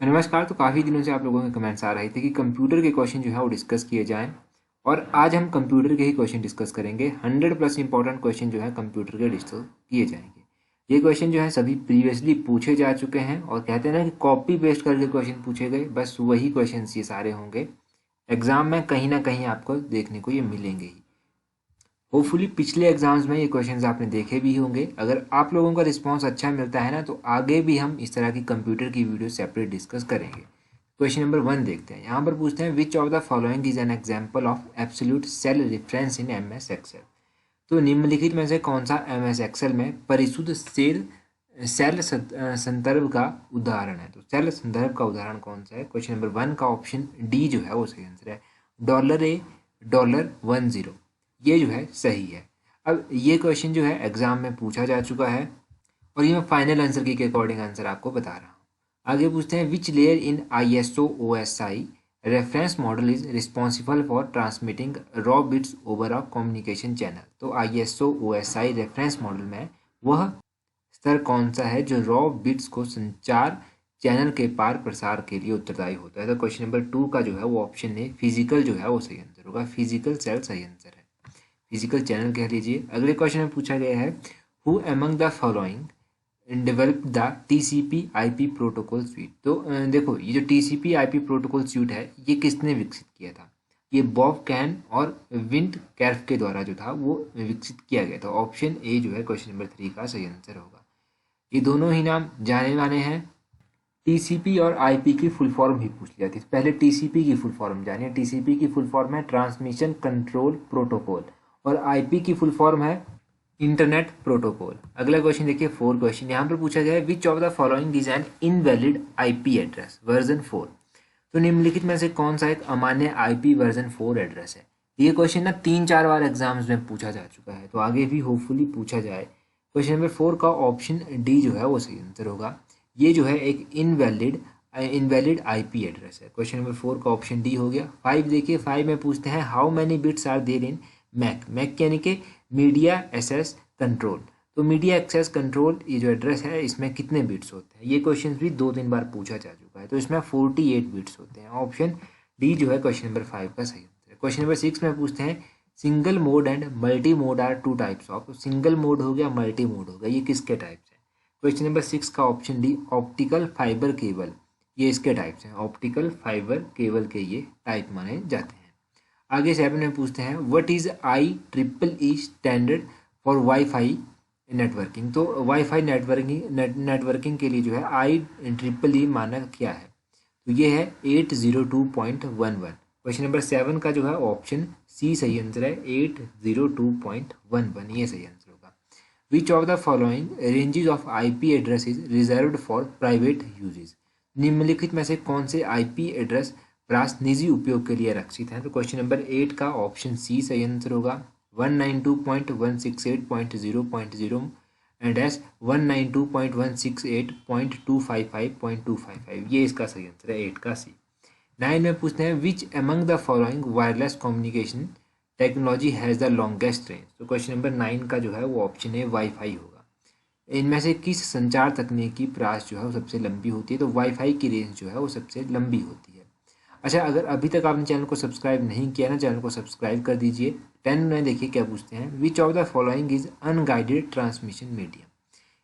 नमस्कार। तो काफ़ी दिनों से आप लोगों के कमेंट्स आ रहे थे कि कंप्यूटर के क्वेश्चन जो है वो डिस्कस किए जाएं, और आज हम कंप्यूटर के ही क्वेश्चन डिस्कस करेंगे। 100+ इंपॉर्टेंट क्वेश्चन जो है कंप्यूटर के डिस्कस किए जाएंगे। ये क्वेश्चन जो है सभी प्रीवियसली पूछे जा चुके हैं, और कहते हैं ना कि कॉपी पेस्ट करके क्वेश्चन पूछे गए, बस वही क्वेश्चन ये सारे होंगे। एग्जाम में कहीं ना कहीं आपको देखने को ये मिलेंगे ही। होपफुली पिछले एग्जाम्स में ये क्वेश्चंस आपने देखे भी होंगे। अगर आप लोगों का रिस्पांस अच्छा मिलता है ना, तो आगे भी हम इस तरह की कंप्यूटर की वीडियो सेपरेट डिस्कस करेंगे। क्वेश्चन नंबर 1 देखते हैं। यहाँ पर पूछते हैं which of the following is an example of absolute cell reference in MS Excel. तो निम्नलिखित में से कौन सा MS एक्सेल में परिशुद्ध सेल संदर्भ का उदाहरण है। तो सेल संदर्भ का उदाहरण कौन सा है? क्वेश्चन नंबर 1 का ऑप्शन डी जो है वो सही आंसर है। $A $10 ये जो है सही है। अब ये क्वेश्चन जो है एग्जाम में पूछा जा चुका है, और ये मैं फाइनल आंसर की के अकॉर्डिंग आंसर आपको बता रहा हूँ। आगे पूछते हैं which layer in ISO OSI reference model is responsible for transmitting raw bits over a communication channel. तो ISO OSI रेफरेंस मॉडल में वह स्तर कौन सा है जो रॉ बिट्स को संचार चैनल के पार प्रसार के लिए उत्तरदायी होता है। तो क्वेश्चन नंबर 2 का जो है वो ऑप्शन है फिजिकल जो है वो सही आंसर होगा। फिजिकल सेल सही आंसर है, फिजिकल चैनल कह लीजिए। अगले क्वेश्चन में पूछा गया है who among the following develop the TCP/IP protocol sweet. तो देखो, ये जो TCP/IP प्रोटोकॉल स्वीट है ये किसने विकसित किया था? ये बॉब कैन और विंट कैर्फ के द्वारा जो था वो विकसित किया गया था। ऑप्शन ए जो है क्वेश्चन नंबर 3 का सही आंसर होगा। ये दोनों ही नाम जाने माने हैं। TCP और IP की फुल फॉर्म ही पूछ लिया थी। पहले TCP की फुल फॉर्म जानिए। TCP की फुल फॉर्म है ट्रांसमिशन कंट्रोल प्रोटोकॉल, और IP की फुल फॉर्म है इंटरनेट प्रोटोकॉल। अगला क्वेश्चन देखिए, 4 क्वेश्चन यहाँ पर पूछा गया है which of the following is N invalid IP address version 4। तो निम्नलिखित में से कौन सा एक अमान्य IP वर्जन 4 एड्रेस है? ये क्वेश्चन ना 3-4 बार एग्जाम्स में पूछा जा चुका है, तो आगे भी होपफुली पूछा जाए। क्वेश्चन नंबर 4 का ऑप्शन डी जो है वो सही आंसर होगा। ये जो है एक इनवैलिड IP एड्रेस है। क्वेश्चन नंबर 4 का ऑप्शन डी हो गया। 5 देखिए, 5 में पूछते हैं how many bits are there in MAC यानी कि मीडिया एक्सेस कंट्रोल। तो मीडिया एक्सेस कंट्रोल ये जो एड्रेस है इसमें कितने बिट्स होते हैं? ये क्वेश्चन भी 2-3 बार पूछा जा चुका है, तो इसमें 48 बिट्स होते हैं। ऑप्शन डी जो है क्वेश्चन नंबर 5 का सही आंसर है। क्वेश्चन नंबर 6 में पूछते हैं single mode and multi mode are two types of. Single mode हो गया, मल्टी मोड हो गया, ये किसके टाइप्स हैं? क्वेश्चन नंबर 6 का option D optical fibre cable, ये इसके टाइप्स हैं। ऑप्टिकल फाइबर केबल के ये टाइप माने जाते हैं। आगे 7 में पूछते हैं what is IEEE standard for wifi networking. तो वाईफाई नेटवर्किंग के लिए जो है IEEE मानक क्या है? तो ये है 802.11। क्वेश्चन नंबर 7 का जो है ऑप्शन सी सही आंसर है। 802.11 ये सही आंसर होगा। Which of the following ranges of IP address is reserved for private usages. निम्नलिखित में से कौन से IP एड्रेस प्रास निजी उपयोग के लिए रक्षित हैं? तो क्वेश्चन नंबर 8 का ऑप्शन सी सही आंसर होगा। 192.168.0.0 एंड एस 192.168.255.255, ये इसका सही आंसर है 8 का सी। 9 में पूछते हैं which among the following wireless communication technology has the longest range. तो क्वेश्चन नंबर 9 का जो है वो ऑप्शन है वाईफाई होगा। इनमें से किस संचार तकनीक की प्रास जो है वो सबसे लंबी होती है? तो वाईफाई की रेंज जो है वो सबसे लंबी होती है। अच्छा, अगर अभी तक आपने चैनल को सब्सक्राइब नहीं किया ना, चैनल को सब्सक्राइब कर दीजिए। 10 में देखिए क्या पूछते हैं which of the following is unguided transmission medium.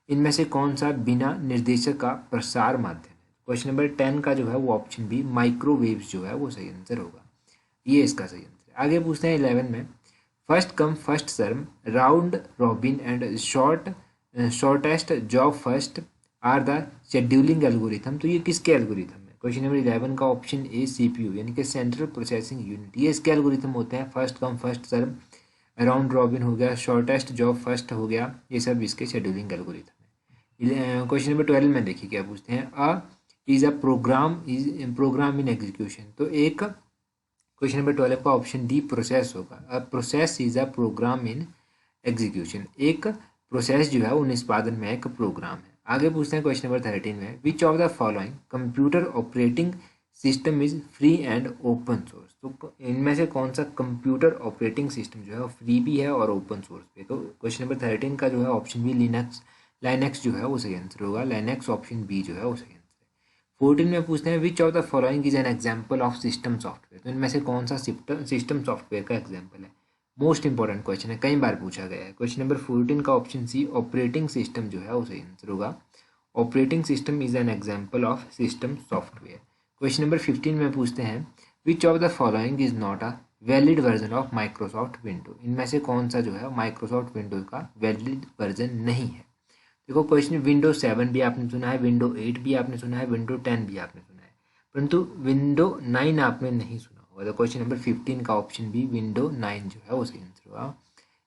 इनमें से कौन सा बिना निर्देशक का प्रसार माध्यम है? क्वेश्चन नंबर 10 का जो है वो ऑप्शन बी माइक्रोवेव्स जो है वो सही आंसर होगा। ये इसका सही आंसर है। आगे पूछते हैं 11 में first come first serve, round robin and shortest job first are the scheduling algorithm. तो ये किसके एल्गोरिथम? क्वेश्चन नंबर 11 का ऑप्शन ए CPU यानी कि सेंट्रल प्रोसेसिंग यूनिट, ये इसके एल्गोरिथम होते हैं। First come first serve, round robin हो गया, शॉर्टेस्ट जॉब फर्स्ट हो गया, ये सब इसके शेड्यूलिंग एल्गोरिथम है। क्वेश्चन नंबर 12 में देखिए क्या पूछते हैं is a program in execution. तो एक क्वेश्चन नंबर 12 का ऑप्शन डी प्रोसेस होगा। A process is a program in execution, एक प्रोसेस जो है वो निष्पादन में एक प्रोग्राम है। आगे पूछते हैं क्वेश्चन नंबर 13 में which of the following computer operating system is free and open source. तो इनमें से कौन सा कंप्यूटर ऑपरेटिंग सिस्टम जो है वो फ्री भी है और ओपन सोर्स पे? तो क्वेश्चन नंबर 13 का जो है ऑप्शन बी लिनक्स जो है वो सही आंसर होगा। लिनक्स ऑप्शन बी जो है वो सही आंसर है। 14 में पूछते हैं which of the following is an example of system software, तो इनमें से कौन सा सिस्टम सॉफ्टवेयर का एग्जाम्पल है। मोस्ट इंपॉर्टेंट क्वेश्चन है, कई बार पूछा गया है। क्वेश्चन नंबर 14 का ऑप्शन सी ऑपरेटिंग सिस्टम जो है वो सही आंसर होगा। Operating system is an example of system software. Question number 15 में पूछते हैं which of the following is not a valid version of Microsoft window, इनमें से कौन सा जो है माइक्रोसॉफ्ट विंडोज का वैलिड वर्जन नहीं है। देखो क्वेश्चन विंडो 7 भी आपने सुना है, विंडो 8 भी आपने सुना है, विंडो 10 भी आपने सुना है, परंतु विंडो 9 आपने नहीं सुना होगा। तो क्वेश्चन नंबर 15 का ऑप्शन भी विंडो 9 जो है वो सही आंसर होगा।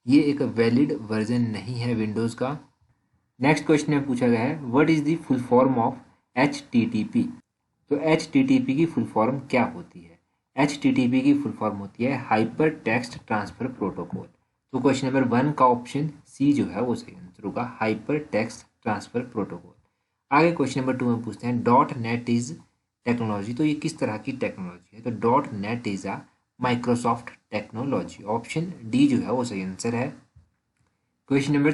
ये एक वैलिड वर्जन नहीं है विंडोज़ का। नेक्स्ट क्वेश्चन में पूछा गया है what is the full form of HTTP, तो HTTP की फुल फॉर्म क्या होती है। HTTP की फुल फॉर्म होती है हाइपर टेक्स्ट ट्रांसफर प्रोटोकॉल। तो क्वेश्चन नंबर 1 का ऑप्शन सी जो है वो सही आंसर होगा, हाइपर टेक्स्ट ट्रांसफर प्रोटोकॉल। आगे क्वेश्चन नंबर 2 में पूछते हैं डॉट नेट इज टेक्नोलॉजी, तो ये किस तरह की टेक्नोलॉजी है। तो dot net is a Microsoft technology, option D जो है वो सही आंसर है। क्वेश्चन नंबर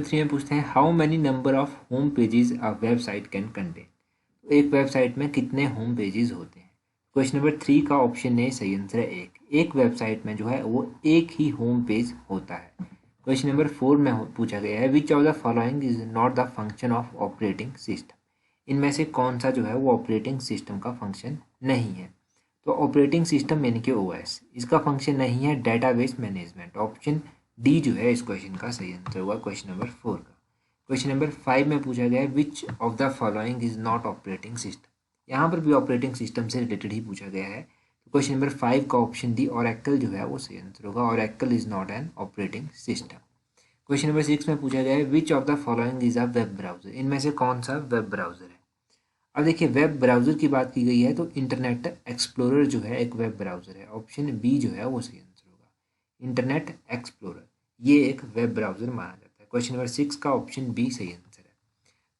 3 में पूछते हैं how many number of home pages a website can contain, तो एक वेबसाइट में कितने होम पेजेस होते हैं। क्वेश्चन नंबर 3 का ऑप्शन ए सही आंसर है एक वेबसाइट में जो है वो एक ही होम पेज होता है। क्वेश्चन नंबर 4 में पूछा गया है which of the following is not the function of operating system, इनमें से कौन सा जो है वो ऑपरेटिंग सिस्टम का फंक्शन नहीं है। तो ऑपरेटिंग सिस्टम यानी कि OS, इसका फंक्शन नहीं है डेटाबेस मैनेजमेंट, ऑप्शन डी जो है इस क्वेश्चन का सही आंसर होगा क्वेश्चन नंबर 4 का। क्वेश्चन नंबर 5 में पूछा गया है which of the following is not operating system, यहाँ पर भी ऑपरेटिंग सिस्टम से रिलेटेड ही पूछा गया है। तो क्वेश्चन नंबर 5 का ऑप्शन डी ओरेकल जो है वो सही आंसर होगा, Oracle is not N operating system. Question number 6 में पूछा गया है which of the following is a web browser, इनमें से कौन सा वेब ब्राउजर है। अब देखिए वेब ब्राउजर की बात की गई है तो इंटरनेट एक्सप्लोरर जो है एक वेब ब्राउजर है, ऑप्शन बी जो है वो सही आंसर होगा, इंटरनेट एक्सप्लोरर ये एक वेब ब्राउजर माना जाता है। क्वेश्चन नंबर 6 का ऑप्शन बी सही आंसर है।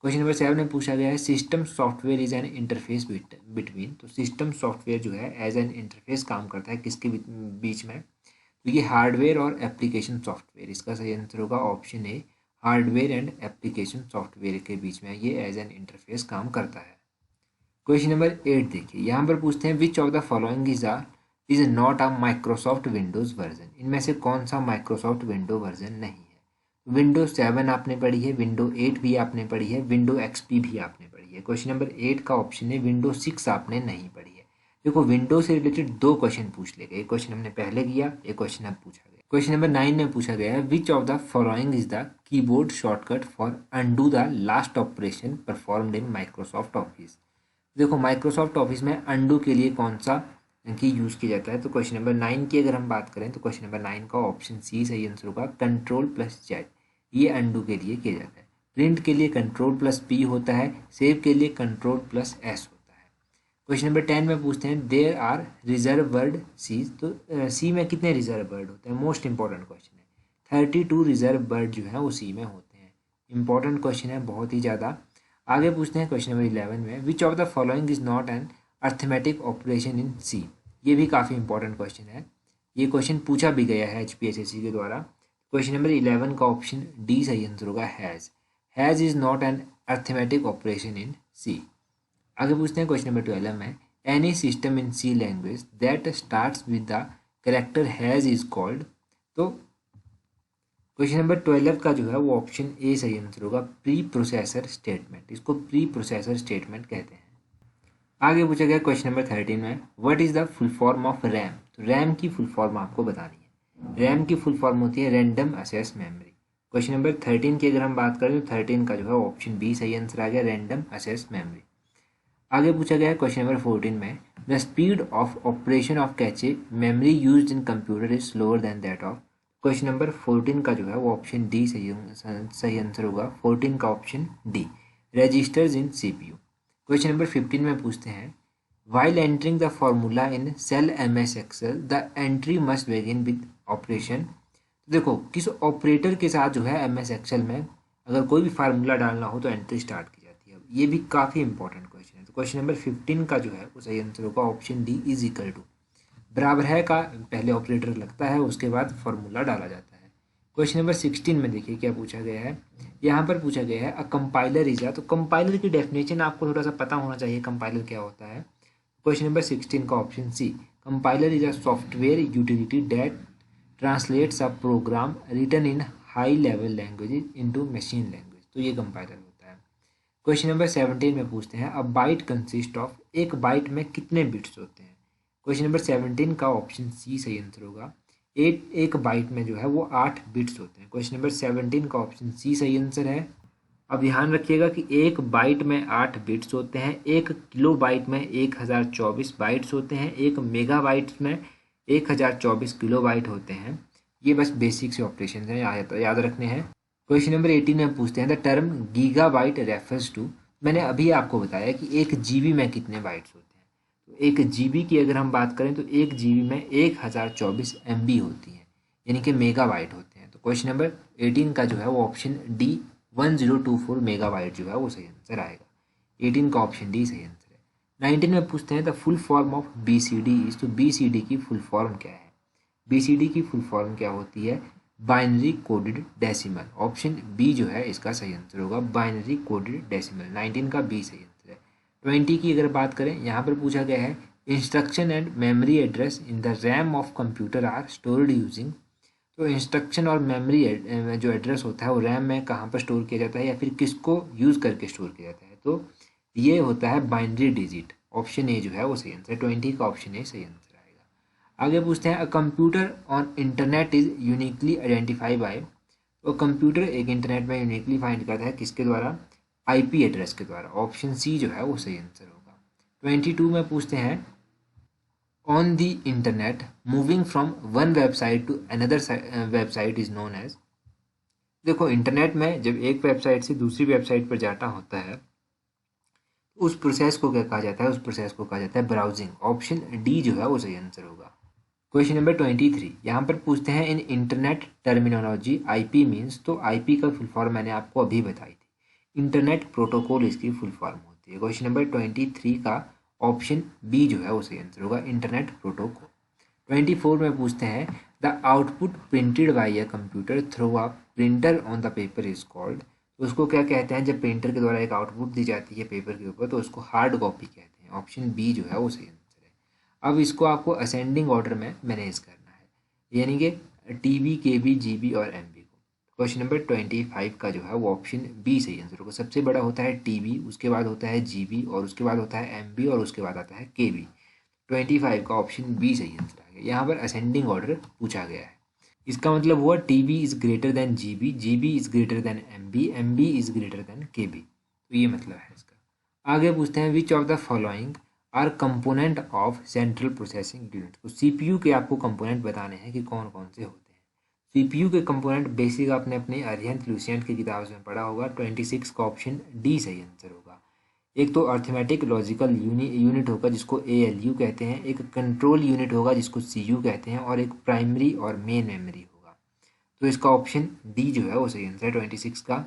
क्वेश्चन नंबर 7 में पूछा गया है system software is an interface between, तो सिस्टम सॉफ्टवेयर जो है एज एन इंटरफेस काम करता है किसके बीच में, तो ये हार्डवेयर और एप्लीकेशन सॉफ्टवेयर, इसका सही आंसर होगा option A, hardware and application software के बीच में ये एज एन इंटरफेस काम करता है। क्वेश्चन नंबर 8 देखिए, यहाँ पर पूछते हैं which of the following is not a Microsoft Windows version, इनमें से कौन सा माइक्रोसॉफ्ट विंडो वर्जन नहीं है। विंडो 7 आपने पढ़ी है, विंडो 8 भी आपने पढ़ी है, विंडो XP भी आपने पढ़ी है। क्वेश्चन नंबर 8 का ऑप्शन है विंडो 6 आपने नहीं पढ़ी है। देखो विंडो से रिलेटेड 2 क्वेश्चन पूछ ले गए, एक क्वेश्चन हमने पहले किया, एक क्वेश्चन अब पूछा गया। क्वेश्चन नंबर 9 में पूछा गया है which of the following is the keyboard shortcut for undo the last operation performed in Microsoft office. देखो माइक्रोसॉफ्ट ऑफिस में अंडू के लिए कौन सा की यूज़ किया जाता है। तो क्वेश्चन नंबर 9 की अगर हम बात करें तो क्वेश्चन नंबर 9 का ऑप्शन सी सही आंसर होगा, Ctrl+Z, ये अंडू के लिए किया जाता है। प्रिंट के लिए Ctrl+P होता है, सेव के लिए Ctrl+S होता है। क्वेश्चन नंबर 10 में पूछते हैं देयर आर रिजर्व वर्ड सी, तो सी में कितने रिजर्व वर्ड होते हैं, मोस्ट इंपॉर्टेंट क्वेश्चन है। 32 रिजर्व वर्ड जो है वो सी में होते हैं, इंपॉर्टेंट क्वेश्चन है बहुत ही ज़्यादा। आगे पूछते हैं क्वेश्चन नंबर 11 में which of the following is not an arithmetic operation in C, ये भी काफ़ी इंपॉर्टेंट क्वेश्चन है, ये क्वेश्चन पूछा भी गया है HPSSC के द्वारा। क्वेश्चन नंबर 11 का ऑप्शन डी सही आंसर होगा, hash is not an arithmetic operation in C. आगे पूछते हैं क्वेश्चन नंबर 12 में any system in C language that starts with the character hash is called, तो क्वेश्चन नंबर 12 का जो है वो ऑप्शन ए सही आंसर होगा, प्री प्रोसेसर स्टेटमेंट, इसको प्री प्रोसेसर स्टेटमेंट कहते हैं। आगे पूछा गया क्वेश्चन नंबर 13 में what is the full form of RAM, तो रैम की फुल फॉर्म आपको बतानी है। रैम की फुल फॉर्म होती है random access memory. Question number 13 की अगर हम बात करें तो 13 का जो है ऑप्शन बी सही आंसर आ गया, रैंडम एक्सेस मेमोरी। आगे पूछा गया क्वेश्चन नंबर 14 में the speed of operation of cache memory used in computer is slower then that of, question number 14 का जो है वो ऑप्शन डी सही आंसर होगा, 14 का option D, registers in CPU। Question number 15 में पूछते हैं while entering the formula in cell MS Excel the entry must begin with operation, देखो किस ऑपरेटर के साथ जो है MS एक्सेल में अगर कोई भी फार्मूला डालना हो तो एंट्री स्टार्ट की जाती है। ये भी काफ़ी इंपॉर्टेंट क्वेश्चन है। तो क्वेश्चन नंबर 15 का जो है वो सही आंसर होगा option D is equal to, बराबर है का पहले ऑपरेटर लगता है उसके बाद फॉर्मूला डाला जाता है। क्वेश्चन नंबर 16 में देखिए क्या पूछा गया है। यहाँ पर पूछा गया है अ कंपाइलर इज तो कंपाइलर की डेफिनेशन आपको थोड़ा सा पता होना चाहिए, कंपाइलर क्या होता है। क्वेश्चन नंबर 16 का option C, compiler is a software utility that translates a program written in high level language into machine language, तो ये कंपाइलर होता है। क्वेश्चन नंबर 17 में पूछते हैं अ बाइट कंसिस्ट ऑफ, एक बाइट में कितने बिट्स होते हैं। क्वेश्चन नंबर 17 का ऑप्शन सी सही आंसर होगा। एक बाइट में जो है वो 8 बिट्स होते हैं। क्वेश्चन नंबर 17 का ऑप्शन सी सही आंसर है। अब ध्यान रखिएगा कि एक बाइट में 8 बिट्स होते हैं, एक किलो बाइट में 1024 बाइट्स होते हैं, एक मेगा बाइट्स में 1024 किलो बाइट होते हैं। ये बस बेसिक से ऑपरेशन हैं, याद रखने हैं। क्वेश्चन नंबर 18 में पूछते हैं the term gigabyte refers to, मैंने अभी आपको बताया कि एक जीबी में कितने बाइट्स होते हैं। तो एक जीबी की अगर हम बात करें तो एक जीबी में 1024 MB होती है, यानी कि मेगा बाइट होते हैं। तो क्वेश्चन नंबर 18 का जो है वो ऑप्शन डी 1024 मेगाबाइट जो है वो सही आंसर आएगा। 18 का ऑप्शन डी सही आंसर है। 19 में पूछते हैं the full form of BCD is, तो BCD की फुल फॉर्म क्या है। BCD की फुल फॉर्म क्या होती है, binary coded decimal. Option B जो है इसका सही आंसर होगा, बाइनरी कोडेड डेसिमल। 19 का बी सही आंसर है। 20 की अगर बात करें, यहाँ पर पूछा गया है instruction and memory address in the RAM of computer are stored using, तो इंस्ट्रक्शन और मेमोरी जो एड्रेस होता है वो रैम में कहाँ पर स्टोर किया जाता है या फिर किसको यूज़ करके स्टोर किया जाता है, तो ये होता है बाइनरी डिजिट। ऑप्शन ए जो है वो सही आंसर है। 20 का ऑप्शन ए सही आंसर आएगा। आगे पूछते हैं a computer on internet is uniquely identify bye, तो कंप्यूटर एक इंटरनेट में यूनिकली फाइंड करता है किसके द्वारा, IP एड्रेस के द्वारा। ऑप्शन सी जो है वो सही आंसर होगा। 22 में पूछते हैं on the internet moving from one website to another website is known as, देखो इंटरनेट में जब एक वेबसाइट से दूसरी वेबसाइट पर जाना होता है उस प्रोसेस को क्या कहा जाता है, उस प्रोसेस को कहा जाता है ब्राउजिंग। ऑप्शन डी जो है वो सही आंसर होगा। क्वेश्चन नंबर 23 यहाँ पर पूछते हैं इन इंटरनेट टर्मिनोलॉजी IP मीन्स, तो IP का फुल फॉर्म मैंने आपको अभी बताई थी, इंटरनेट प्रोटोकॉल इसकी फुल फॉर्म होती है। क्वेश्चन नंबर 23 का ऑप्शन बी जो है वो सही आंसर होगा, इंटरनेट प्रोटोकॉल। 24 में पूछते हैं the output printed by a computer through a printer on the paper is called, तो उसको क्या कहते हैं जब प्रिंटर के द्वारा एक आउटपुट दी जाती है पेपर के ऊपर, तो उसको हार्ड कॉपी कहते हैं। ऑप्शन बी जो है वो सही आंसर है। अब इसको आपको असेंडिंग ऑर्डर में मैनेज करना है, यानी कि TB KB GB और MB को। क्वेश्चन नंबर 25 का जो है वो ऑप्शन बी सही आंसर होगा। सबसे बड़ा होता है TB, उसके बाद होता है GB और उसके बाद होता है MB और उसके बाद आता है KB। 25 का ऑप्शन बी सही आंसर आ गया। यहाँ पर असेंडिंग ऑर्डर पूछा गया है, इसका मतलब हुआ TB is greater than GB, GB is greater than MB, MB is greater than KB, तो ये मतलब है इसका। आगे पूछते हैं which of the following R component of central processing unit, तो CPU के आपको कंपोनेंट बताने हैं कि कौन कौन से होते हैं। CPU के कंपोनेंट बेसिक आपने अपने अरिहंत लुसिएंट की किताब में पढ़ा होगा। 26 का ऑप्शन डी सही आंसर होगा। एक तो अर्थमेटिक लॉजिकल यूनिट होगा जिसको ALU कहते हैं, एक कंट्रोल यूनिट होगा जिसको CU कहते हैं, और एक प्राइमरी और मेन मेमोरी होगा। तो इसका ऑप्शन डी जो है वो सही आंसर है 26 का।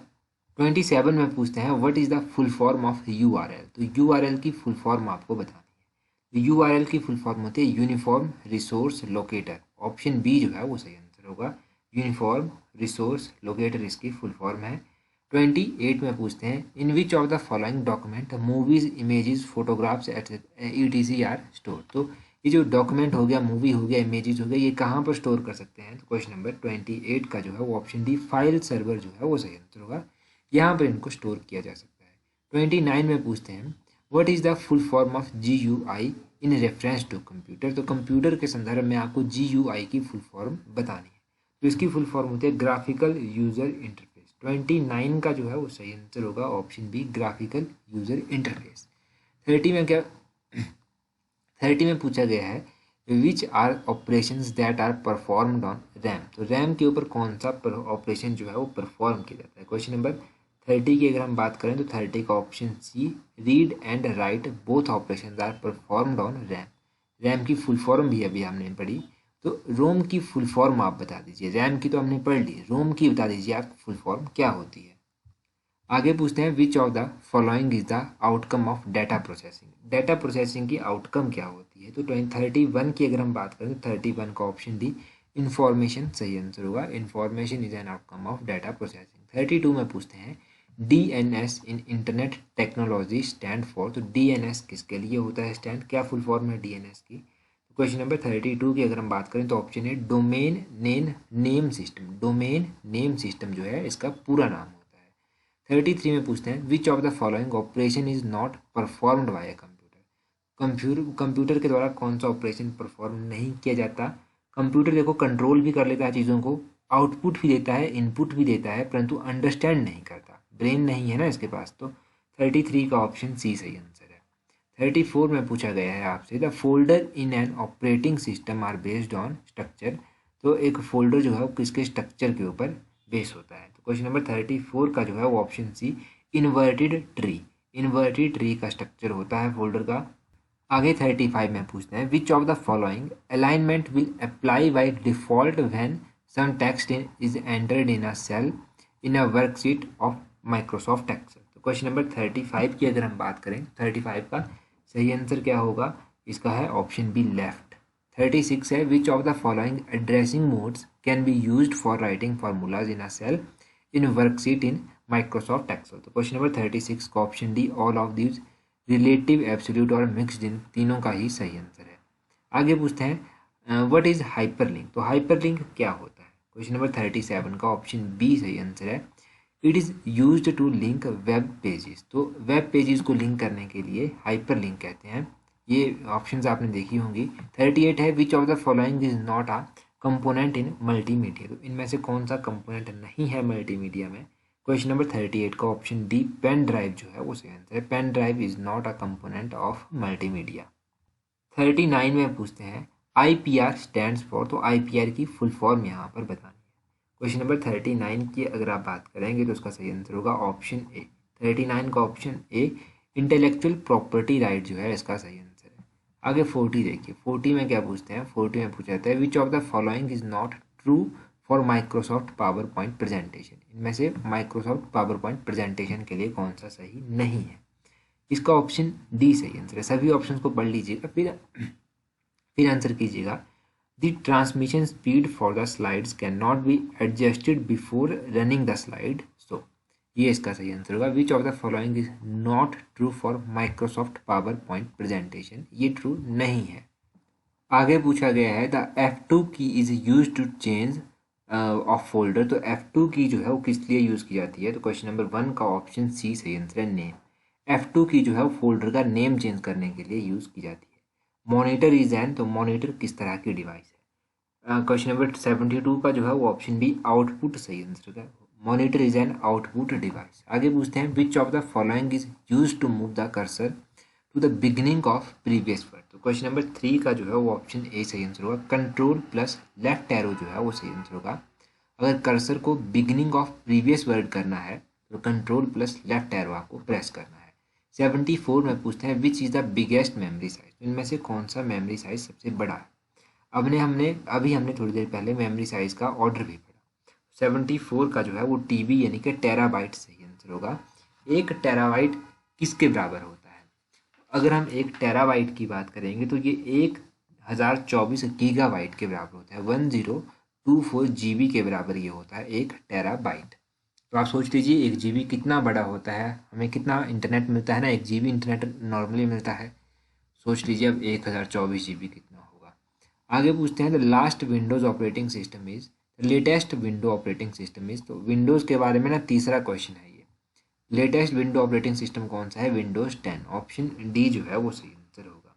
27 में पूछते हैं what is the full form of URL, तो URL की फुल फॉर्म आपको बतानी है। URL की फुल फॉर्म होती है uniform resource locator. Option B जो है वो सही आंसर होगा, यूनिफॉर्म रिसोर्स लोकेटर इसकी फुल फॉर्म है। 28 में पूछते हैं in which of the following document movies images photographs etc are store, तो ये जो डॉक्यूमेंट हो गया, मूवी हो गया, इमेजेस हो गया, ये कहाँ पर स्टोर कर सकते हैं, तो क्वेश्चन नंबर 28 का जो है वो ऑप्शन डी फाइल सर्वर जो है वो सही आंसर होगा, यहाँ पर इनको स्टोर किया जा सकता है। 29 में पूछते हैं what is the full form of GUI in reference to computer, तो कंप्यूटर के संदर्भ में आपको GUI की फुल फॉर्म बतानी है, तो इसकी फुल फॉर्म होती है ग्राफिकल यूजर इंटरफेस। 29 का जो है वो सही आंसर होगा, option B graphical user interface. 30 में क्या 30 में पूछा गया है which are operations that are performed on RAM, तो रैम के ऊपर कौन सा ऑपरेशन जो है वो परफॉर्म किया जाता है। क्वेश्चन नंबर 30 की अगर हम बात करें तो 30 का option C read and write both operation are performed on RAM. RAM की फुल फॉर्म भी अभी हमने पढ़ी, तो रोम की फुल फॉर्म आप बता दीजिए। रैम की तो हमने पढ़ ली, रोम की बता दीजिए आप फुल फॉर्म क्या होती है। आगे पूछते हैं which of the following is the outcome of data processing, data processing की आउटकम क्या होती है। तो 31 की अगर हम बात करें तो 31 का ऑप्शन डी इंफॉर्मेशन सही आंसर होगा। Information is an outcome of data processing. 32 में पूछते हैं DNS in internet technology stand for. तो DNS किसके लिए होता है स्टैंड, क्या फुल फॉर्म है DNS की। तो क्वेश्चन नंबर 32 की अगर हम बात करें तो ऑप्शन है domain name system. Domain name system जो है इसका पूरा नाम होता है। 33 में पूछते हैं which of the following operation is not performed by a computer के द्वारा कौन सा ऑपरेशन परफॉर्म नहीं किया जाता। कंप्यूटर देखो कंट्रोल भी कर लेता है चीज़ों को, आउटपुट भी देता है, इनपुट भी देता है, परंतु अंडरस्टैंड नहीं करता, ब्रेन नहीं है ना इसके पास। तो 33 का ऑप्शन सी सही आंसर है। 34 में पूछा गया है आपसे the folder in an operating system are based on structure. तो एक फोल्डर जो है वो किसके स्ट्रक्चर के ऊपर बेस होता है। तो क्वेश्चन नंबर 34 का जो है वो option C inverted tree. Inverted tree का स्ट्रक्चर होता है फोल्डर का। आगे 35 में पूछते हैं which of the following alignment will apply by default when some text is entered in a cell in a worksheet of Microsoft Excel. तो question number 35 की अगर हम बात करें 35 का सही आंसर क्या होगा, इसका है ऑप्शन बी लेफ्ट। 36 है which of the following addressing modes can be used for writing formulas in a cell in worksheet in Microsoft Excel. तो क्वेश्चन नंबर 36 का option D all of these relative, absolute और mixed इन तीनों का ही सही answer है। आगे पूछते हैं व्हाट इज हाइपरलिंक। तो हाइपरलिंक क्या होता है। क्वेश्चन नंबर 37 का ऑप्शन बी सही आंसर है। It is used to link web pages. तो वेब पेजेस को लिंक करने के लिए हाइपरलिंक कहते हैं। ये ऑप्शंस आपने देखी होंगी। 38 है which of the following is not a component in multimedia. तो इनमें से कौन सा कंपोनेंट नहीं है मल्टीमीडिया में। क्वेश्चन नंबर 38 का ऑप्शन डी पेन ड्राइव जो है वो सही आंसर है। Pen drive is not a component of multimedia. 39 में पूछते हैं IPR स्टैंड्स फॉर। तो IPR की फुल फॉर्म यहाँ पर बतानी है। क्वेश्चन नंबर 39 की अगर आप बात करेंगे तो उसका सही आंसर होगा ऑप्शन ए। 39 का option a intellectual property right जो है इसका सही आंसर है। आगे 40 देखिए। 40 में क्या पूछते हैं। 40 में पूछा जाता है which of the following is not true for Microsoft PowerPoint presentation. इनमें से माइक्रोसॉफ्ट पावर पॉइंट प्रेजेंटेशन के लिए कौन सा सही नहीं है। इसका ऑप्शन डी सही आंसर है। सभी ऑप्शन को पढ़ लीजिएगा फिर आंसर कीजिएगा। The transmission speed for the slides can not be adjusted before running the slide. So ये इसका सही आंसर होगा। Which of the following is not true for Microsoft PowerPoint presentation. ये ट्रू नहीं है। आगे पूछा गया है the F2 key is use to change of folder. तो F2 की जो है वो किस लिए यूज़ की जाती है। तो क्वेश्चन नंबर 1 का ऑप्शन सी सही आंसर है नेम। F2 की जो है वो फोल्डर का नेम चेंज करने के लिए यूज़ की जाती है। Monitor is N. तो मॉनिटर किस तरह की डिवाइस है। क्वेश्चन नंबर 72 का जो है वो ऑप्शन बी आउटपुट सही आंसर है। Monitor is an output device. आगे पूछते हैं which of the following is use to move the cursor to the beginning of previous word. तो क्वेश्चन नंबर 3 का जो है वो ऑप्शन ए सही आंसर होगा। कंट्रोल प्लस लेफ्ट एरो जो है वो सही आंसर होगा। अगर कर्सर को बिगनिंग ऑफ प्रीवियस वर्ड करना है तो कंट्रोल प्लस लेफ्ट एरो आपको प्रेस करना है। 74 में पूछते हैं which is the biggest memory size. इनमें से कौन सा मेमोरी साइज सबसे बड़ा है। अभी हमने थोड़ी देर पहले मेमोरी साइज का ऑर्डर भी पढ़ा। 74 का जो है वो TB यानी कि टेराबाइट सही आंसर होगा। 1 टेराबाइट किसके बराबर होता है। अगर हम 1 टेराबाइट की बात करेंगे तो ये 1024 गीगाबाइट के बराबर होता है। 1024 GB के बराबर ये होता है 1 टेराबाइट। तो आप सोच लीजिए 1 GB कितना बड़ा होता है। हमें कितना इंटरनेट मिलता है ना, 1 GB इंटरनेट नॉर्मली मिलता है। सोच लीजिए अब 1024 GB कितना होगा। आगे पूछते हैं the last Windows operating system is latest window operating system is. तो विंडोज़ के बारे में ना तीसरा क्वेश्चन है ये। लेटेस्ट विंडो ऑपरेटिंग सिस्टम कौन सा है। विंडोज़ 10। ऑप्शन डी जो है वो सही आंसर होगा।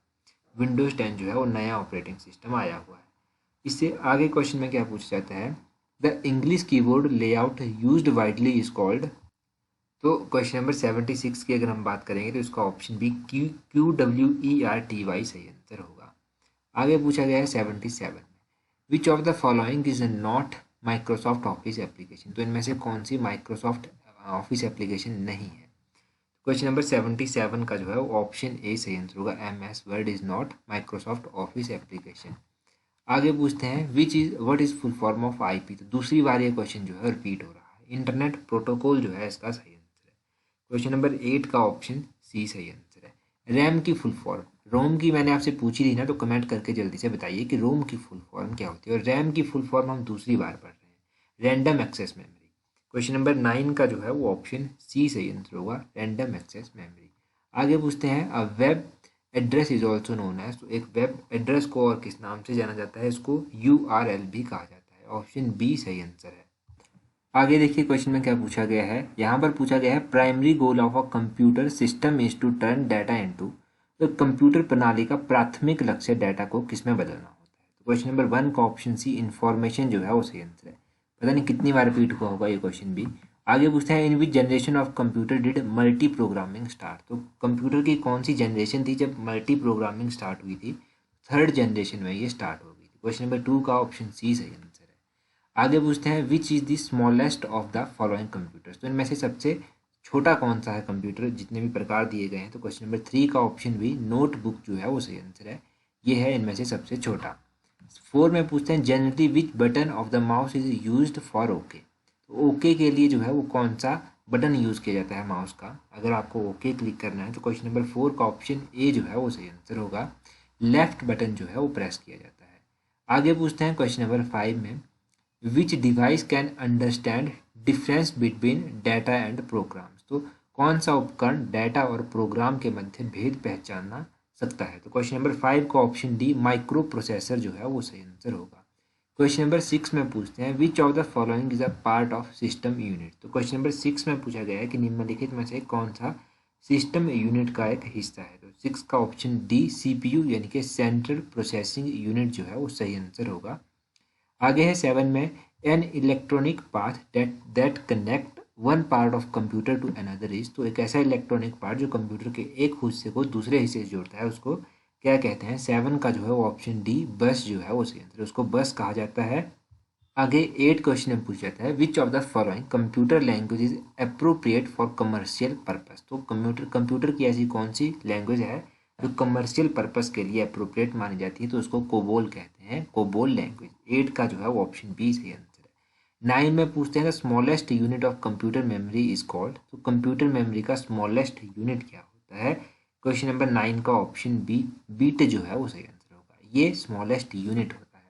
विंडोज़ 10 जो है वो नया ऑपरेटिंग सिस्टम आया हुआ है। इससे आगे क्वेश्चन में क्या पूछा जाता है the English keyboard layout used widely is called. तो क्वेश्चन नंबर 76 की अगर हम बात करेंगे तो इसका ऑप्शन बी QWERTY सही आंसर होगा। आगे पूछा गया है 77 में which of the following is not Microsoft office application. तो इनमें से कौन सी माइक्रोसॉफ्ट ऑफिस एप्लीकेशन नहीं है। क्वेश्चन नंबर 77 का जो है वो ऑप्शन ए सही आंसर होगा। MS word is not Microsoft office application. आगे पूछते हैं what is full form of IP। तो दूसरी बार ये क्वेश्चन जो है रिपीट हो रहा है। इंटरनेट प्रोटोकॉल जो है इसका सही आंसर है। क्वेश्चन नंबर 8 का ऑप्शन सी सही आंसर है। रैम की फुल फॉर्म। रोम की मैंने आपसे पूछी थी ना, तो कमेंट करके जल्दी से बताइए कि रोम की फुल फॉर्म क्या होती है। और रैम की फुल फॉर्म हम दूसरी बार पढ़ रहे हैं, random access memory. Question number 9 का जो है वो ऑप्शन सी सही आंसर होगा, रैंडम एक्सेस मेमोरी। आगे पूछते हैं, a web address is also known as, तो एक वेब एड्रेस को और किस नाम से जाना जाता है, इसको URL भी कहा जाता है। ऑप्शन बी सही आंसर है। आगे देखिए क्वेश्चन में क्या पूछा गया है। यहाँ पर पूछा गया है, primary goal of a computer system is to turn data into, तो कंप्यूटर प्रणाली का प्राथमिक लक्ष्य डाटा को किसमें बदलना होता है। तो क्वेश्चन नंबर 1 का ऑप्शन सी इंफॉर्मेशन जो है वो सही आंसर है। पता नहीं कितनी बार रिपीट हुआ होगा ये क्वेश्चन भी। आगे पूछते हैं, in which generation of computer did multi programming start, तो कंप्यूटर की कौन सी जनरेशन थी जब मल्टी प्रोग्रामिंग स्टार्ट हुई थी। थर्ड जनरेशन में ये स्टार्ट हो गई थी। क्वेश्चन नंबर 2 का ऑप्शन सी सही आंसर है। आगे पूछते हैं, which is the smallest of the following computers, तो इनमें से सबसे छोटा कौन सा है कंप्यूटर जितने भी प्रकार दिए गए हैं। तो क्वेश्चन नंबर 3 का ऑप्शन भी नोटबुक जो है वो सही आंसर है, ये है इनमें से सबसे छोटा। 4 में पूछते हैं, generally which button of the mouse is used for okay, तो ओके के लिए जो है वो कौन सा बटन यूज़ किया जाता है माउस का, अगर आपको ओके क्लिक करना है। तो क्वेश्चन नंबर 4 का ऑप्शन ए जो है वो सही आंसर होगा, लेफ्ट बटन जो है वो प्रेस किया जाता है। आगे पूछते हैं क्वेश्चन नंबर 5 में, which device can understand difference between data and programs, तो कौन सा उपकरण डाटा और प्रोग्राम के मध्य भेद पहचानना सकता है। तो क्वेश्चन नंबर 5 का ऑप्शन डी माइक्रो प्रोसेसर जो है वो सही आंसर होगा। क्वेश्चन नंबर 6 में पूछते हैं, which of the following is a part of system unit, तो क्वेश्चन नंबर 6 में पूछा गया है कि निम्नलिखित में से कौन सा सिस्टम यूनिट का एक हिस्सा है। तो 6 का ऑप्शन डी CPU यानी कि सेंट्रल प्रोसेसिंग यूनिट जो है वो सही आंसर होगा। आगे है 7 में, an electronic path that connect one part of computer to another is, तो एक ऐसा इलेक्ट्रॉनिक पार्ट जो कंप्यूटर के एक हिस्से को दूसरे हिस्से से जोड़ता है उसको क्या कहते हैं। 7 का जो है वो ऑप्शन डी बस जो है वो सही आंसर है, उसको बस कहा जाता है। आगे 8 क्वेश्चन में पूछा जाता है, which of the following computer language is appropriate for commercial purpose, तो कंप्यूटर की ऐसी कौन सी लैंग्वेज है जो कमर्शियल पर्पस के लिए अप्रोप्रिएट मानी जाती है, तो उसको कोबोल कहते हैं, कोबोल लैंग्वेज। 8 का जो है वो ऑप्शन बी सही आंसर है। 9 में पूछते हैं, the smallest unit of computer memory is called, तो कंप्यूटर मेमोरी का स्मॉलेस्ट यूनिट क्या होता है। क्वेश्चन नंबर 9 का ऑप्शन बी बीट जो है वो सही आंसर होगा, ये स्मॉलेस्ट यूनिट होता है।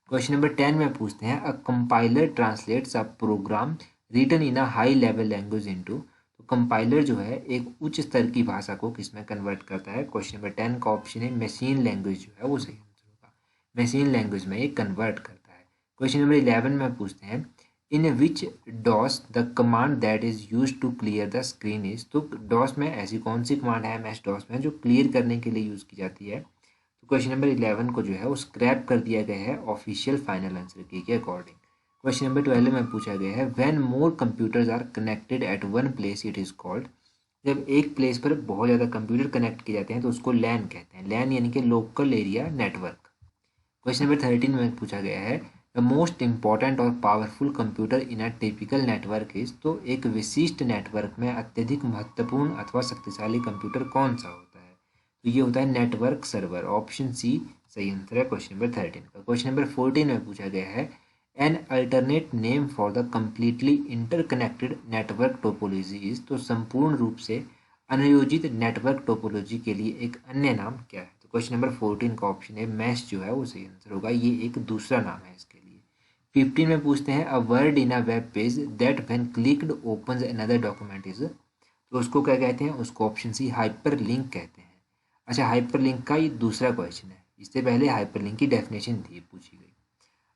क्वेश्चन नंबर 10 में पूछते हैं, a compiler translates a program written in a high level language into, तो कंपाइलर जो है एक उच्च स्तर की भाषा को किसमें कन्वर्ट करता है। क्वेश्चन नंबर 10 का ऑप्शन है मशीन लैंग्वेज जो है वो सही आंसर होगा, मशीन लैंग्वेज में ये कन्वर्ट करता है। क्वेश्चन नंबर 11 में पूछते हैं, in which DOS the command that is use to clear the screen is, तो डॉस में ऐसी कौन सी कमांड है MS डॉस में जो क्लियर करने के लिए यूज की जाती है। तो क्वेश्चन नंबर 11 को जो है वो स्क्रैप कर दिया गया है ऑफिशियल फाइनल आंसर की के अकॉर्डिंग। क्वेश्चन नंबर 12 में पूछा गया है, when more computers are connected at one place it is called, जब एक प्लेस पर बहुत ज़्यादा कंप्यूटर कनेक्ट किए जाते हैं तो उसको लैन कहते हैं, लैन यानी कि local area network. Question number 13 में पूछा गया है, द मोस्ट इंपॉर्टेंट और powerful computer in a typical network is, तो एक विशिष्ट नेटवर्क में अत्यधिक महत्वपूर्ण अथवा शक्तिशाली कंप्यूटर कौन सा होता है। तो ये होता है नेटवर्क सर्वर, ऑप्शन सी सही आंसर है क्वेश्चन नंबर 13 का। क्वेश्चन नंबर 14 में पूछा गया है, an alternate name for the completely interconnected network topology is, तो संपूर्ण रूप से अनयोजित नेटवर्क टोपोलॉजी के लिए एक अन्य नाम क्या है। तो क्वेश्चन नंबर 14 का ऑप्शन है मैश जो है वो सही आंसर होगा, ये एक दूसरा नाम है इसके लिए। 15 में पूछते हैं, a word in a web page that when clicked opens another document is, तो उसको क्या कहते हैं, उसको ऑप्शन सी हाइपर लिंक कहते हैं। अच्छा, हाइपर लिंक का ये दूसरा क्वेश्चन है, इससे पहले हाइपर लिंक की डेफिनेशन थी पूछी गई।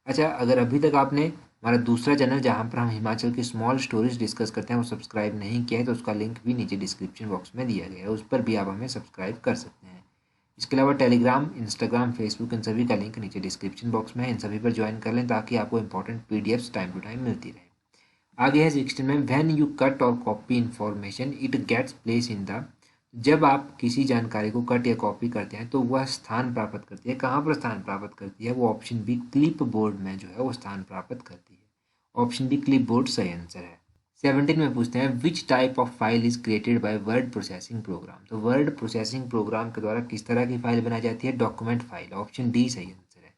अच्छा, अगर अभी तक आपने हमारा दूसरा चैनल जहाँ पर हम हिमाचल की स्मॉल स्टोरीज डिस्कस करते हैं वो सब्सक्राइब नहीं किया है तो उसका लिंक भी नीचे डिस्क्रिप्शन बॉक्स में दिया गया है, उस पर भी आप हमें सब्सक्राइब कर सकते हैं। इसके अलावा टेलीग्राम, इंस्टाग्राम, फेसबुक, इन सभी का लिंक नीचे डिस्क्रिप्शन बॉक्स में है, इन सभी पर ज्वाइन कर लें ताकि आपको important PDFs time to time मिलती रहे। आगे है 16 में, व्हेन यू कट और copy information it gets place in the, जब आप किसी जानकारी को कट या कॉपी करते हैं तो वह स्थान प्राप्त करती है, कहाँ पर स्थान प्राप्त करती है, वो ऑप्शन बी क्लिप बोर्ड में जो है वो स्थान प्राप्त करती है, ऑप्शन बी क्लिप बोर्ड सही आंसर है। 17 में पूछते हैं, which type of file is created by word processing program, तो वर्ड प्रोसेसिंग प्रोग्राम के द्वारा किस तरह की फाइल बनाई जाती है, डॉक्यूमेंट फाइल, ऑप्शन डी सही आंसर है।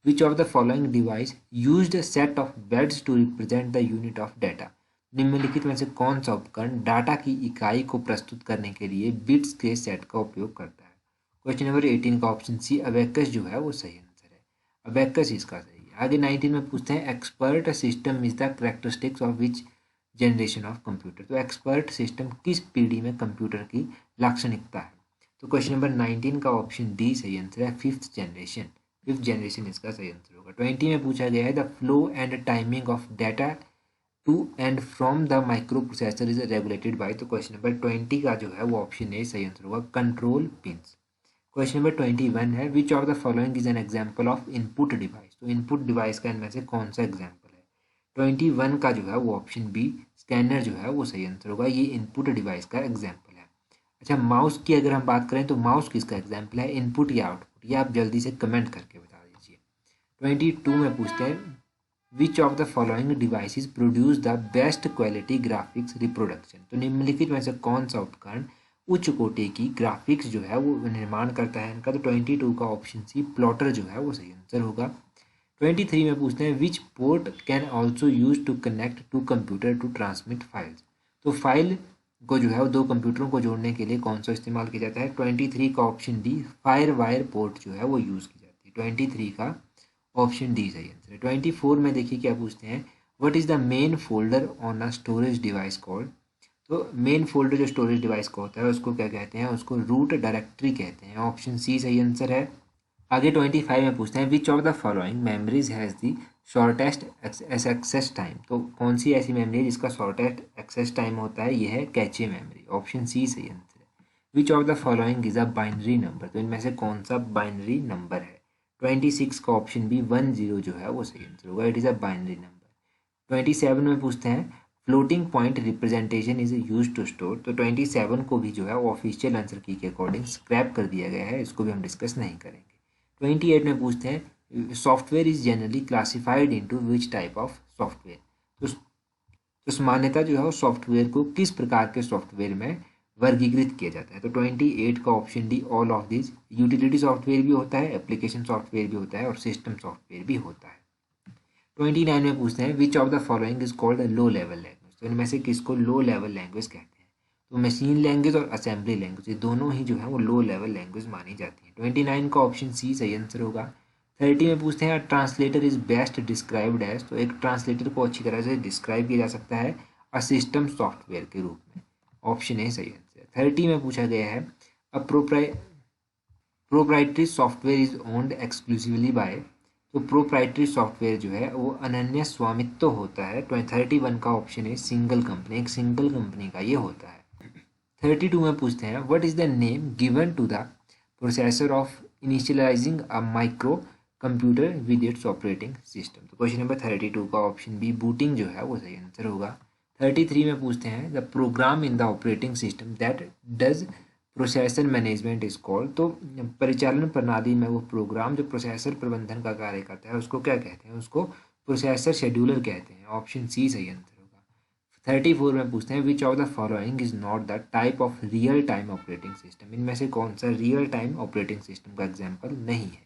Which of the following device used set of bits to represent the unit of data, निम्नलिखित में से कौन सा उपकरण डाटा की इकाई को प्रस्तुत करने के लिए बिट्स के सेट का उपयोग करता है। क्वेश्चन नंबर 18 का ऑप्शन सी अबेकस जो है वो सही आंसर है, अबेकस इसका सही है। आगे 19 में पूछते हैं expert system is the characteristics of which generation of computer. तो एक्सपर्ट सिस्टम किस पीढ़ी में कंप्यूटर की लाक्षणिकता है। तो क्वेश्चन नंबर 19 का ऑप्शन डी सही आंसर है, फिफ्थ जनरेशन इसका सही आंसर होगा। 20 में पूछा गया है the flow and timing of data to and from the microprocessor is regulated by. तो क्वेश्चन नंबर 20 का जो है वो ऑप्शन ए सही आंसर होगा, कंट्रोल पिंस। क्वेश्चन नंबर 21 है which of the following is an example of input device. तो input device का इनमें से कौन सा एग्जाम्पल है। 21 का जो है वो ऑप्शन बी स्कैनर जो है वो सही आंसर होगा, ये इनपुट डिवाइस का एग्जाम्पल है। अच्छा, माउस की अगर हम बात करें तो माउस किसका एग्जाम्पल है, इनपुट या आउटपुट, ये आप जल्दी से कमेंट करके बता दीजिए। 22 में पूछते हैं which of the following devices produce the best quality graphics reproduction. तो निम्नलिखित में से कौन सा उपकरण उच्च कोटि की ग्राफिक्स जो है वो निर्माण करता है इनका। तो 22 का ऑप्शन सी प्लॉटर जो है वो सही आंसर होगा। 23 में पूछते हैं which port can also use to connect to computer to transmit files. तो फाइल को जो है वो दो कंप्यूटरों को जोड़ने के लिए कौन सा इस्तेमाल किया जाता है। 23 का option D fire wire port जो है वो यूज़ की जाती है, 23 का ऑप्शन डी सही आंसर है। 24 में देखिए क्या पूछते हैं what is the main folder on a storage device called. तो मेन फोल्डर जो स्टोरेज डिवाइस का होता है उसको क्या कहते हैं, उसको रूट डायरेक्टरी कहते हैं, ऑप्शन सी सही आंसर है। आगे 25 में पूछते हैं which of the following memories has the shortest access time. तो कौन सी ऐसी मेमोरी है जिसका शॉर्टेस्ट एक्सेस टाइम होता है, यह है कैचे मेमोरी, ऑप्शन सी सही आंसर है। Which of the following is a binary number. तो इनमें से कौन सा बाइनरी नंबर है। 26 का ऑप्शन बी 10 जो है वो सही आंसर होगा, it is a binary number. 27 में पूछते हैं floating point representation is use to store. तो 27 को भी जो है वो ऑफिशियल आंसर की के अकॉर्डिंग स्क्रैप कर दिया गया है, इसको भी हम डिस्कस नहीं करेंगे। 28 में पूछते हैं software is generally classified into which type of software. तो सामान्यतः जो है वो सॉफ्टवेयर को किस प्रकार के सॉफ्टवेयर में वर्गीकृत किया जाता है। तो 28 का option D all of this, utility software भी होता है, एप्लीकेशन सॉफ्टवेयर भी होता है और सिस्टम सॉफ्टवेयर भी होता है। 29 में पूछते हैं which of the following is called low level language. तो इनमें से किसको लो लेवल लैंग्वेज कहते हैं। तो मशीन लैंग्वेज और असेंबली लैंग्वेज ये दोनों ही जो है वो लो लेवल लैंग्वेज मानी जाती है। 29 का ऑप्शन सी सही आंसर होगा। 30 में पूछते हैं translator is best described as. तो एक ट्रांसलेटर को अच्छी तरह से डिस्क्राइब किया जा सकता है अ सिस्टम सॉफ्टवेयर के रूप में, ऑप्शन ए सही आंसर। 30 में पूछा गया है a proprietary software is owned exclusively by. तो प्रोप्राइटरी सॉफ्टवेयर जो है वो अनन्य स्वामित्व होता है। 31 का ऑप्शन है सिंगल कंपनी, एक सिंगल कंपनी का ये होता है। 32 में पूछते हैं what is the name given to the processor of initializing a micro computer with its operating system. तो क्वेश्चन नंबर 32 का ऑप्शन बी बूटिंग जो है वो सही आंसर होगा। 33 में पूछते हैं the program in the operating system that does processor management is called. तो परिचालन प्रणाली में वो प्रोग्राम जो प्रोसेसर प्रबंधन का कार्य करता है उसको क्या कहते हैं, उसको प्रोसेसर शेड्यूलर कहते हैं, ऑप्शन सी सही आंसर होगा। 34 में पूछते हैं which of the following is not the type of real time operating system. इनमें से कौन सा रियल टाइम ऑपरेटिंग सिस्टम का एग्जाम्पल नहीं है।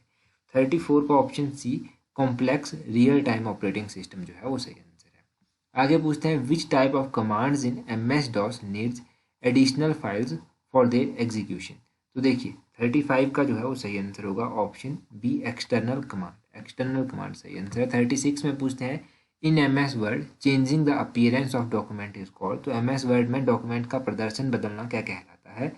34 का option C complex real time operating system जो है वो सही आंसर है। आगे पूछते हैं which type of commands in MS-DOS needs additional files for their execution. तो देखिए 35 का जो है वो सही आंसर होगा, ऑप्शन बी एक्सटर्नल कमांड सही आंसर है। 36 में पूछते हैं इन MS word changing the appearance of document is called. तो MS वर्ड में डॉक्यूमेंट का प्रदर्शन बदलना क्या कहलाता है,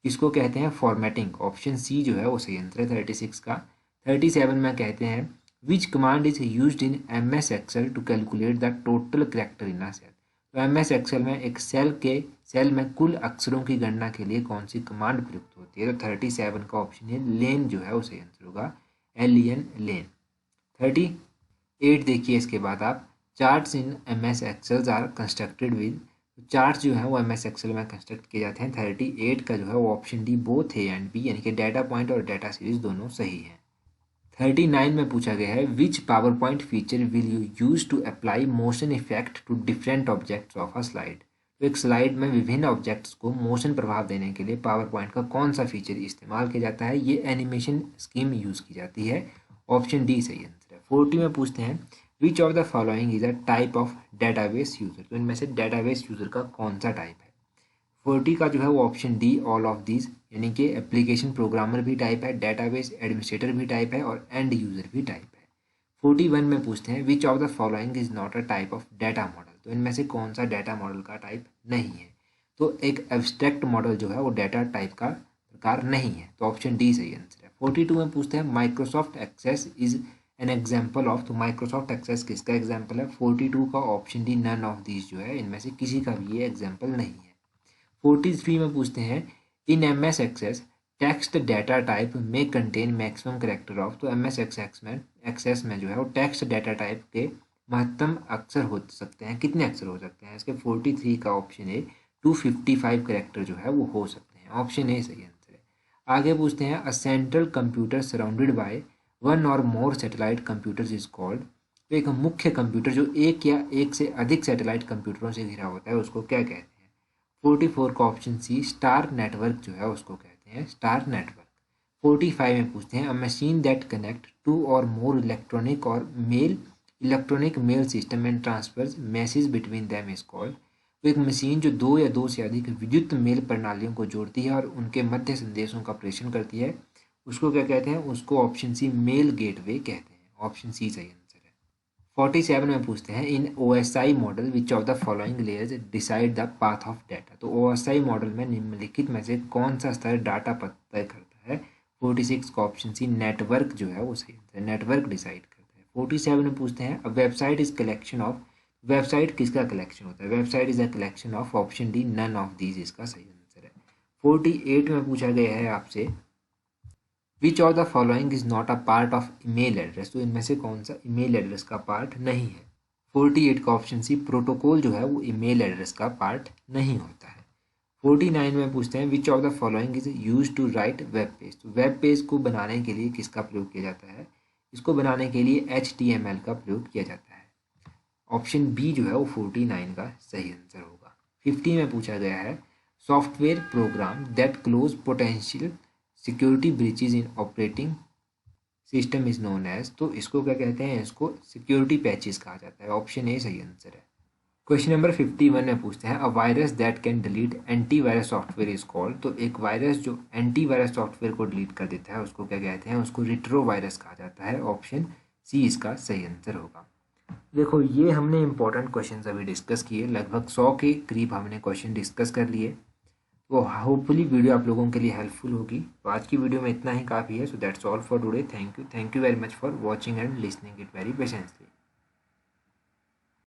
इसको कहते हैं फॉर्मेटिंग, ऑप्शन सी जो है वो सही आंसर है 36 का। 37 में कहते हैं which command is used in MS Excel to calculate the total character in a cell. तो MS Excel में एक सेल में कुल अक्षरों की गणना के लिए कौन सी कमांड प्रयुक्त होती है। तो 37 का ऑप्शन है लेन जो है वो सही आंसर होगा, LEN लेन। 38 देखिए इसके बाद आप charts in MS Excel are constructed with. Charts जो है वो MS Excel में कंस्ट्रक्ट किए जाते हैं। 38 का जो है वो option D both A and B, यानी कि डाटा पॉइंट और डाटा सीरीज दोनों सही है। 39 में पूछा गया है which PowerPoint feature will you use to apply motion effect to different objects of a slide. तो एक स्लाइड में विभिन्न ऑब्जेक्ट्स को मोशन प्रभाव देने के लिए पावर पॉइंट का कौन सा फीचर इस्तेमाल किया जाता है, ये एनिमेशन स्कीम यूज की जाती है, ऑप्शन डी सही आंसर है। 40 में पूछते हैं which of the following is a type of database user. तो इनमें से डेटाबेस यूजर का कौन सा टाइप है। 40 का जो है वो option D all of these, यानी कि एप्लीकेशन प्रोग्रामर भी टाइप है, डेटाबेस एडमिनिस्ट्रेटर भी टाइप है और एंड यूजर भी टाइप है। 41 में पूछते हैं which of the following is not a type of data model, तो इनमें से कौन सा डाटा मॉडल का टाइप नहीं है। तो एक एब्स्ट्रैक्ट मॉडल जो है वो डाटा टाइप का प्रकार नहीं है, तो ऑप्शन डी सही आंसर है। 42 में पूछते हैं Microsoft Access is an example of, तो माइक्रोसॉफ्ट एक्सेस किसका एग्जाम्पल है। 42 का option D none of these जो है इनमें से किसी का भी ये एग्जाम्पल नहीं है। 43 में पूछते हैं in M S Access text data type में कंटेन मैक्सिमम करेक्टर ऑफ, तो एम एस एक्सेस में जो है वो टेक्स्ट डाटा टाइप के महत्तम अक्षर हो सकते हैं, कितने अक्षर हो सकते हैं इसके। 43 का ऑप्शन है 255 करेक्टर जो है वो हो सकते हैं, ऑप्शन ए सही आंसर है। आगे पूछते हैं a central computer surrounded by one और मोर सैटेलाइट कंप्यूटर्स इज कॉल्ड, तो एक मुख्य कंप्यूटर जो एक या एक से अधिक सैटेलाइट कंप्यूटरों से घिरा होता है उसको क्या कहते हैं। 44 का ऑप्शन सी स्टार नेटवर्क जो है उसको कहते हैं स्टार नेटवर्क। 45 में पूछते हैं a machine that connect two or more electronic mail system and transfers message between them is called, तो एक मशीन जो दो या दो से अधिक विद्युत मेल प्रणालियों को जोड़ती है और उनके मध्य संदेशों का प्रेषण करती है उसको क्या कहते हैं, उसको ऑप्शन सी मेल गेटवे कहते हैं, ऑप्शन सी सही आंसर है। 47 में पूछते हैं इन OSI model which of the following layers decide the path of data, तो OSI मॉडल में निम्नलिखित में से कौन सा स्तर डाटा तय करता है। 46 का ऑप्शन सी नेटवर्क जो है वो सही आंसर है, नेटवर्क डिसाइड करता है। 47 में पूछते हैं a website is collection of, website किसका कलेक्शन होता है। Website is a collection of, option D none of these इसका सही आंसर है। 48 में पूछा गया है आपसे विच of the following is not a part of email address, तो इनमें से कौन सा ईमेल एड्रेस का पार्ट नहीं है। 48 का ऑप्शन सी प्रोटोकॉल जो है वो ईमेल एड्रेस का पार्ट नहीं होता है। 49 में पूछते हैं which of the following is use to write web page, तो वेब पेज को बनाने के लिए किसका प्रयोग किया जाता है। इसको बनाने के लिए HTML का प्रयोग किया जाता है, ऑप्शन बी जो है वो 49 का सही आंसर होगा। 50 में पूछा गया है software program that close potential security breaches in operating system is known as, तो इसको क्या कहते हैं, इसको सिक्योरिटी पैचेस कहा जाता है, ऑप्शन ए सही आंसर है। क्वेश्चन नंबर 51 में पूछते हैं a virus that can delete antivirus software is called, तो एक वायरस जो एंटीवायरस सॉफ्टवेयर को डिलीट कर देता है उसको क्या कहते हैं, उसको रिट्रो वायरस कहा जाता है, ऑप्शन सी इसका सही आंसर होगा। देखो ये हमने इंपॉर्टेंट क्वेश्चन अभी डिस्कस किए, लगभग 100 के करीब हमने क्वेश्चन डिस्कस कर लिए, तो होपफुली वीडियो आप लोगों के लिए हेल्पफुल होगी। तो आज की वीडियो में इतना ही काफ़ी है। So that's all for today. Thank you very much for watching and listening it very patiently.